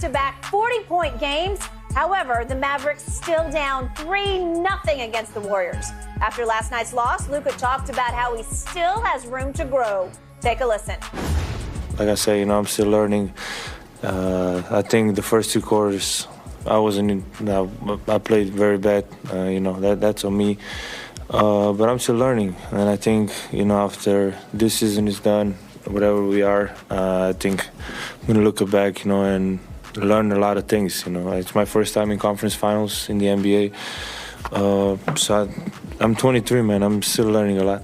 back-to-back 40-point games. However, the Mavericks still down 3-0 against the Warriors. After last night's loss, Luka talked about how he still has room to grow. Take a listen. Like I say, I'm still learning. I think the first two quarters, I played very bad. That's on me. But I'm still learning. And I think, after this season is done, whatever we are, I think I'm going to look back, and learn a lot of things. It's my first time in conference finals in the NBA. So I'm 23, man. I'm still learning a lot.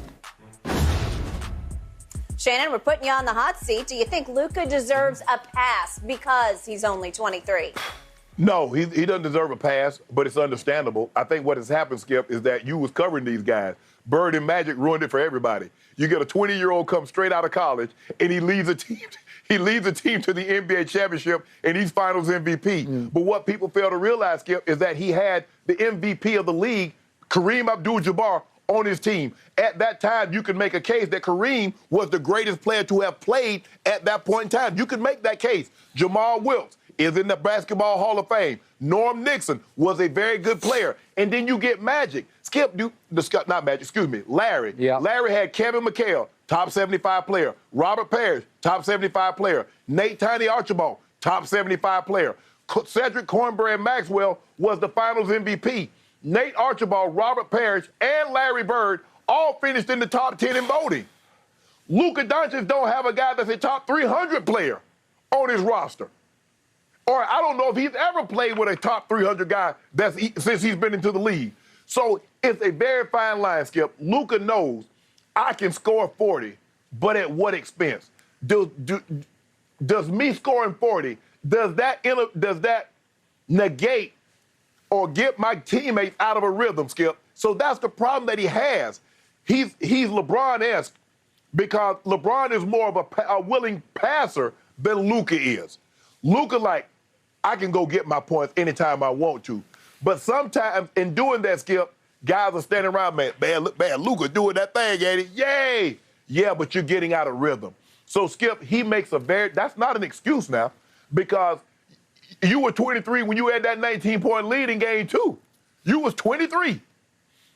Shannon, we're putting you on the hot seat. Do you think Luka deserves a pass because he's only 23? No, he doesn't deserve a pass, but it's understandable. I think what has happened, Skip, is that you was covering these guys. Bird and Magic ruined it for everybody. You get a 20-year-old come straight out of college, and he leads a team. He leads a team to the NBA championship, and he's Finals MVP. But what people fail to realize, Skip, is that he had the MVP of the league, Kareem Abdul-Jabbar, on his team. At that time, you could make a case that Kareem was the greatest player to have played at that point in time. You could make that case. Jamal Wilkes is in the Basketball Hall of Fame. Norm Nixon was a very good player. And then you get Magic. Larry. Yeah. Larry had Kevin McHale, top 75 player. Robert Parrish, top 75 player. Nate Tiny Archibald, top 75 player. Cedric Cornbread Maxwell was the Finals MVP. Nate Archibald, Robert Parrish, and Larry Bird all finished in the top 10 in voting. Luka Doncic don't have a guy that's a top 300 player on his roster. Or I don't know if he's ever played with a top 300 guy since he's been into the league. So it's a very fine line, Skip. Luka knows I can score 40, but at what expense? Does me scoring 40, does that negate or get my teammates out of a rhythm, Skip? So that's the problem that he has. He's LeBron-esque because LeBron is more of a willing passer than Luka is. Luka, I can go get my points anytime I want to. But sometimes in doing that, Skip, guys are standing around, man, Luka doing that thing, ain't it? Yay! Yeah, but you're getting out of rhythm. So, Skip, he makes that's not an excuse now, because you were 23 when you had that 19-point lead in game 2. You was 23.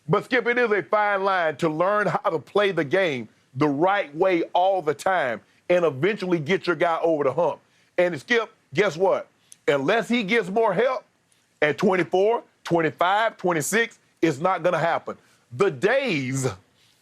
But, Skip, it is a fine line to learn how to play the game the right way all the time and eventually get your guy over the hump. And, Skip, guess what? Unless he gets more help at 24, 25, 26, it's not going to happen. The days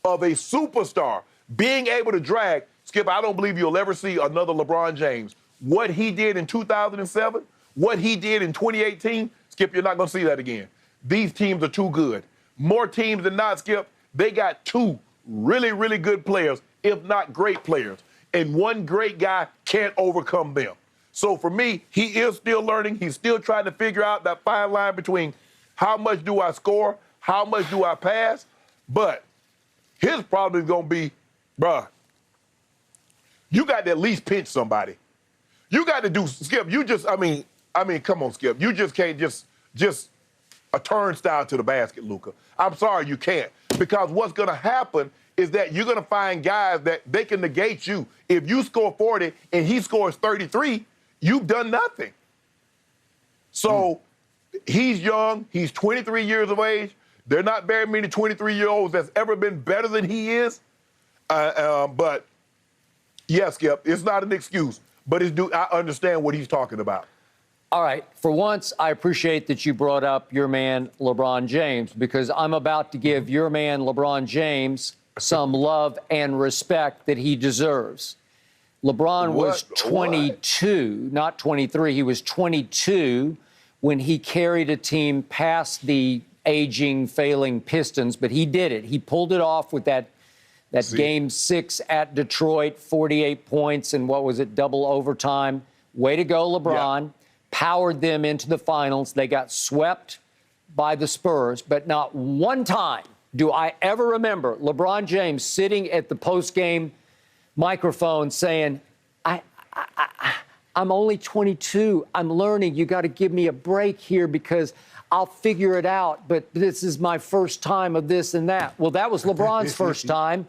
of a superstar being able to drag, Skip, I don't believe you'll ever see another LeBron James. What he did in 2007, what he did in 2018, Skip, you're not going to see that again. These teams are too good. More teams than not, Skip, they got two really, really good players, if not great players. And one great guy can't overcome them. So for me, he is still learning. He's still trying to figure out that fine line between how much do I score, how much do I pass. But his problem is going to be, bruh, you got to at least pinch somebody. You got to do, Skip, come on, Skip. You just can't just a turnstile to the basket, Luka. I'm sorry, you can't. Because what's going to happen is that you're going to find guys that they can negate you. If you score 40 and he scores 33, you've done nothing. So he's young. He's 23 years of age. There are not very many 23-year-olds that's ever been better than he is. But, yeah, Skip, it's not an excuse. But I understand what he's talking about. All right. For once, I appreciate that you brought up your man, LeBron James, because I'm about to give your man, LeBron James, some love and respect that he deserves. LeBron was 22, not 23. He was 22 when he carried a team past the aging, failing Pistons, but he did it. He pulled it off with that Game 6 at Detroit, 48 points and double overtime. Way to go, LeBron. Yeah. Powered them into the finals. They got swept by the Spurs, but not one time do I ever remember LeBron James sitting at the post-game microphone saying, I'm only 22. I'm learning. You got to give me a break here because I'll figure it out. But this is my first time of this and that. Well, that was LeBron's first time.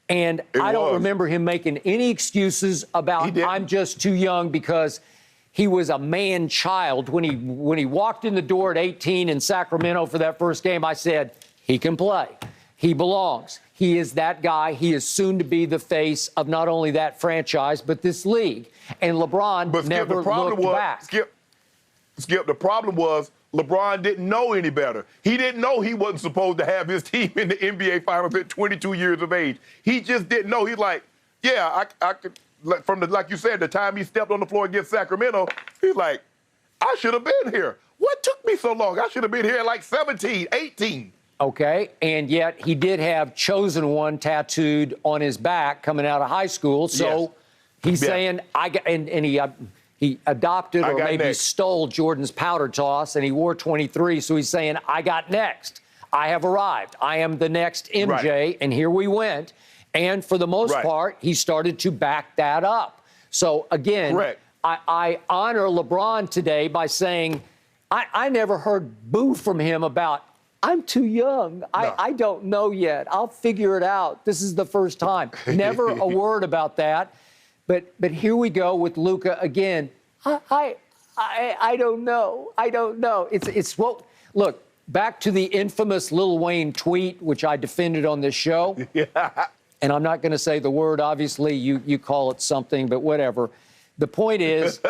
And I don't remember him making any excuses about I'm just too young, because he was a man-child. When he walked in the door at 18 in Sacramento for that first game, I said, he can play. He belongs. He is that guy. He is soon to be the face of not only that franchise, but this league. And LeBron never looked back. Skip, the problem was LeBron didn't know any better. He didn't know he wasn't supposed to have his team in the NBA Finals at 22 years of age. He just didn't know. He's like, yeah, I could, like you said, the time he stepped on the floor against Sacramento, he's like, I should have been here. What took me so long? I should have been here at like 17, 18. Okay, and yet he did have Chosen One tattooed on his back coming out of high school. So he's saying, he adopted or maybe stole Jordan's powder toss, and he wore 23. So he's saying, I got next. I have arrived. I am the next MJ, and here we went. And for the most part, he started to back that up. So again, I honor LeBron today by saying, I never heard boo from him about, I'm too young. I don't know yet. I'll figure it out. This is the first time. Never a word about that. But here we go with Luka again. I don't know. I don't know. It's what, look, back to the infamous Lil Wayne tweet, which I defended on this show. And I'm not going to say the word, obviously, you call it something, but whatever. The point is,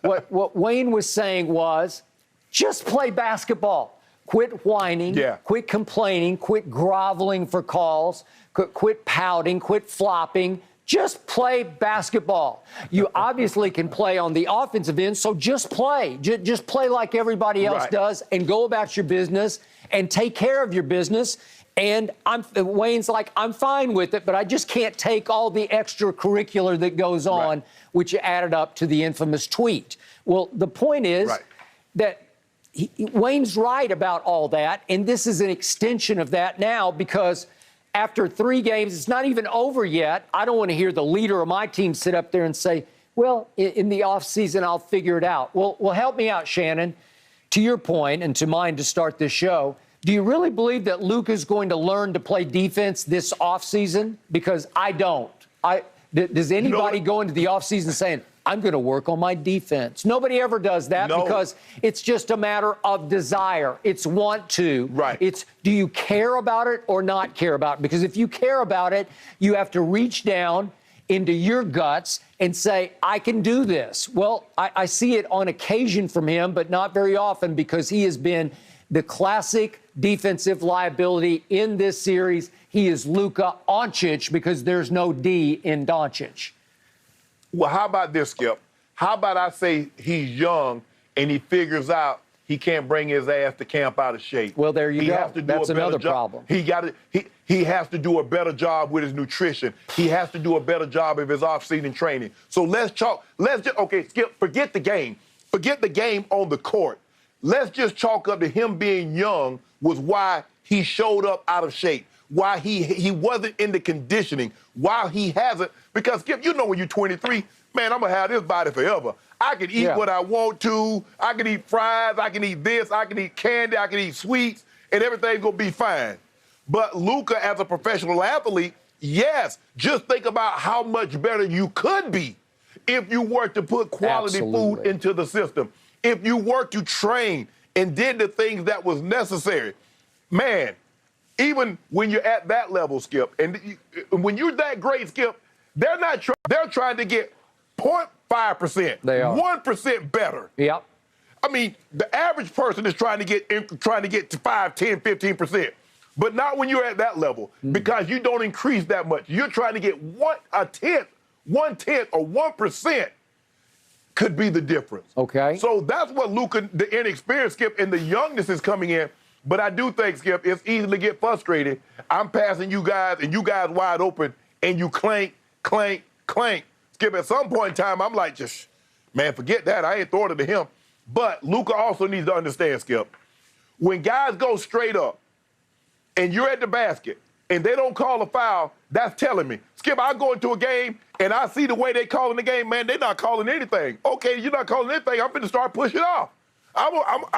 what Wayne was saying was, just play basketball. Quit whining, quit complaining, quit groveling for calls, quit pouting, quit flopping. Just play basketball. You obviously can play on the offensive end, so just play. Just play like everybody else does and go about your business and take care of your business. And Wayne's like, I'm fine with it, but I just can't take all the extracurricular that goes on, which added up to the infamous tweet. Well, the point is that Wayne's right about all that, and this is an extension of that now because after 3 games, it's not even over yet. I don't want to hear the leader of my team sit up there and say, well, in the offseason, I'll figure it out. Well, help me out, Shannon. To your point and to mine to start this show, do you really believe that Luka's going to learn to play defense this offseason? Because I don't. Does anybody go into the offseason saying, I'm going to work on my defense? Nobody ever does that because it's just a matter of desire. It's want to. It's do you care about it or not care about it? Because if you care about it, you have to reach down into your guts and say, I can do this. Well, I see it on occasion from him, but not very often because he has been the classic defensive liability in this series. He is Luka Doncic because there's no D in Doncic. Well, how about this, Skip? How about I say he's young and he figures out he can't bring his ass to camp out of shape. Well, there you go. That's another problem. He has to do a better job with his nutrition. He has to do a better job of his off-season training. So Skip, forget the game. Forget the game on the court. Let's just chalk up to him being young was why he showed up out of shape, why he wasn't in the conditioning, why he hasn't. Because, Skip, you know when you're 23, man, I'm going to have this body forever. I can eat what I want to. I can eat fries. I can eat this. I can eat candy. I can eat sweets. And everything's going to be fine. But Luka, as a professional athlete, yes, just think about how much better you could be if you were to put quality food into the system, if you were to train and did the things that was necessary. Man, even when you're at that level, Skip, and when you're that great, Skip, they're trying to get 0.5%, they are 1% better. Yep. I mean, the average person is trying to get to 5, 10, 15%, but not when you're at that level because you don't increase that much. You're trying to get 1/10 or 1% could be the difference. Okay. So that's what Luka, the inexperience, Skip, and the youngness is coming in. But I do think, Skip, it's easy to get frustrated. I'm passing you guys, and you guys wide open, and you clank, clank, clank. Skip, at some point in time, I'm like, just, man, forget that. I ain't throwing it to him. But Luka also needs to understand, Skip, when guys go straight up, and you're at the basket, and they don't call a foul, that's telling me. Skip, I go into a game, and I see the way they calling the game, man, they're not calling anything. Okay, you're not calling anything, I'm going to start pushing off. I'm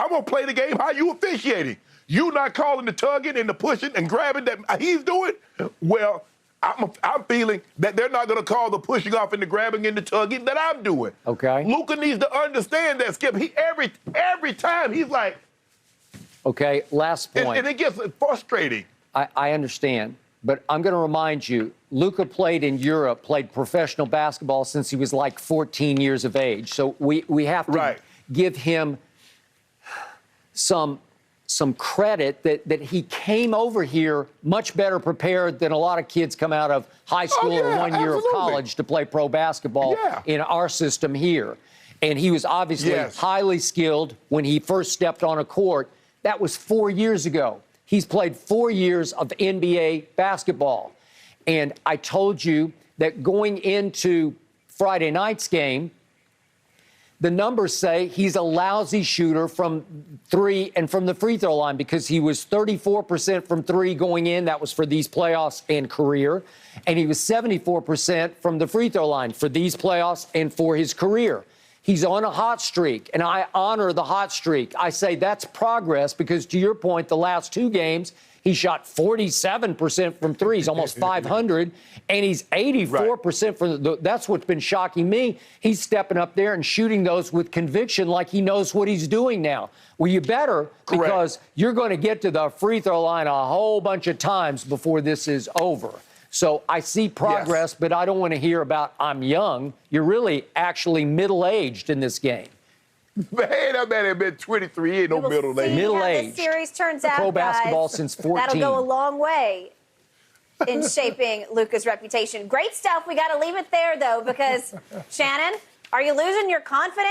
going to play the game how you officiating. You not calling the tugging and the pushing and grabbing that he's doing? Well, I'm feeling that they're not going to call the pushing off and the grabbing and the tugging that I'm doing. Okay. Luka needs to understand that, Skip. He every time he's like. Okay, last point. And it gets frustrating. I understand, but I'm going to remind you, Luka played in Europe, played professional basketball since he was like 14 years of age. So we have to give him some credit that he came over here much better prepared than a lot of kids come out of high school or 1 year of college to play pro basketball in our system here. And he was obviously highly skilled when he first stepped on a court. That was 4 years ago. He's played 4 years of NBA basketball. And I told you that going into Friday night's game, the numbers say he's a lousy shooter from three and from the free throw line because he was 34% from three going in. That was for these playoffs and career. And he was 74% from the free throw line for these playoffs and for his career. He's on a hot streak, and I honor the hot streak. I say that's progress because, to your point, the last two games, he shot 47% from threes, almost 500, and he's 84% from that's what's been shocking me. He's stepping up there and shooting those with conviction like he knows what he's doing now. Well, you better, because you're going to get to the free throw line a whole bunch of times before this is over. So I see progress, but I don't want to hear about I'm young. You're really actually middle-aged in this game. Man, that man had been 23. He ain't no middle-aged. Middle-aged. This series turns out, pro basketball since 14. That'll go a long way in shaping Luka's reputation. Great stuff. We got to leave it there, though, because, Shannon, are you losing your confidence?